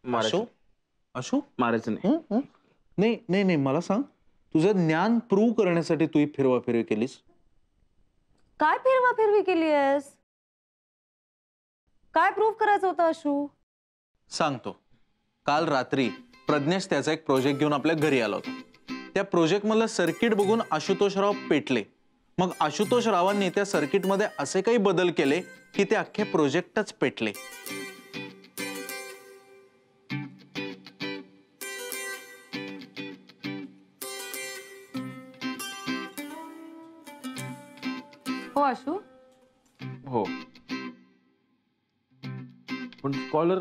अशू अशू मारायचं नाही. नाही नाही नाही, मला सांग, तुझं ज्ञान प्रूव्ह करण्यासाठी तू ही फिरवाफिरवी केलीस? काय फिरवाफिरवी केलीयस? काय प्रूव्ह करायचं होतं अशू? सांगतो. काल रात्री प्रज्ञेश त्याचा एक प्रोजेक्ट घेऊन आपल्या घरी आला होता. त्या प्रोजेक्ट मधलं सर्किट बघून आशुतोषराव पेटले. मग आशुतोषरावांनी त्या सर्किटमध्ये असे काही बदल केले की ते अख्खे प्रोजेक्टच पेटले. हो अशू. हो, पण स्कॉलर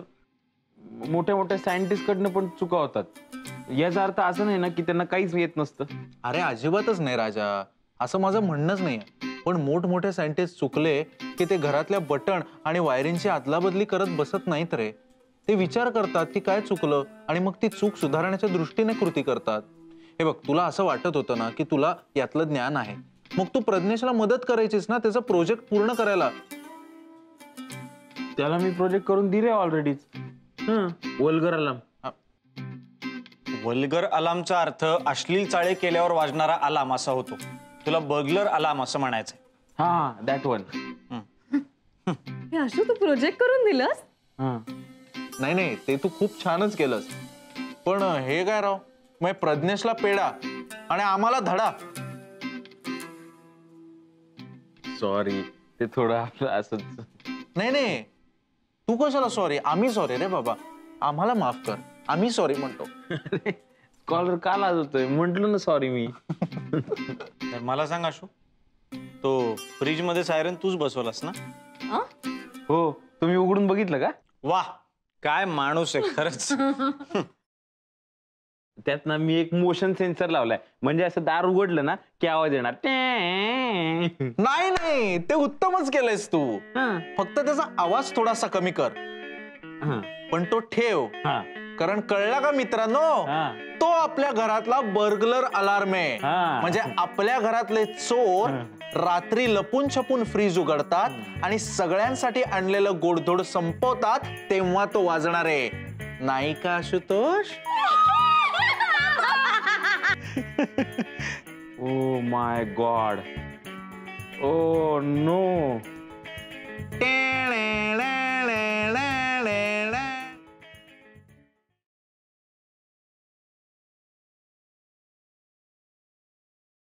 मोठ्या मोठ्या सायंटिस्ट कडनं पण चुका होतात. याचा अर्थ असं नाही ना की त्यांना काहीच येत नसतं. अरे अजिबातच नाही राजा, असं माझं म्हणणंच नाही. पण मोठमोठे सायंटिस्ट चुकले की ते घरातल्या बटन आणि वायरिंगची अदलाबदली करत बसत नाहीत रे. ते विचार करतात की काय चुकलं आणि मग ती चूक सुधारण्याच्या दृष्टीने कृती करतात. हे बघ, तुला असं वाटत होतं ना की तुला यातलं ज्ञान आहे, मग तू प्रज्ञेशला मदत करायचीस ना त्याचा प्रोजेक्ट पूर्ण करायला. त्याला मी प्रोजेक्ट करून दिले ऑलरेडीच. Vulgar alarm. वल्गर अलार्मचा अर्थ अश्लील चाळे केल्यावर वाजणारा अलार्म असा होतो. तुला बर्गलर अलार्म असं म्हणायचंय. हा, दॅट वन. हे अशू, तू प्रोजेक्ट करून दिलंस? नाही नाही, ते तू खूप छानच केलंस. पण हे काय राव, मग प्रज्ञेशला पेढा आणि आम्हाला धडा. सॉरी, ते थोडं आपलं असंच. नाही नाही, तू कशाला सॉरी? आम्ही सॉरी रे बाबा, आम्हाला माफ कर, आम्ही सॉरी म्हणतो. स्कॉलर का लाजतोय? म्हंटल ना सॉरी मी. तर मला सांग अशू, तो फ्रीज मध्ये सायरन तूच बसवलास ना? हो, तुम्ही उघडून बघितलं का? वाह, काय माणूस आहे खरंच. त्यात ना मी एक मोशन सेन्सर लावलाय, म्हणजे असं दार उघडलं ना की आवाज येणार. नाही नाही, ते उत्तमच केलंयस तू. फक्त त्याचा आवाज थोडासा कमी कर, पण तो ठेव. कारण कळला का मित्रांनो, तो आपल्या घरातला बर्गलर अलार्म आहे. म्हणजे आपल्या घरातले चोर रात्री लपून छपून फ्रीज उघडतात आणि सगळ्यांसाठी आणलेलं गोडधोड संपवतात, तेव्हा तो वाजणार आहे. नाही का Ashutosh? Oh my god, oh no.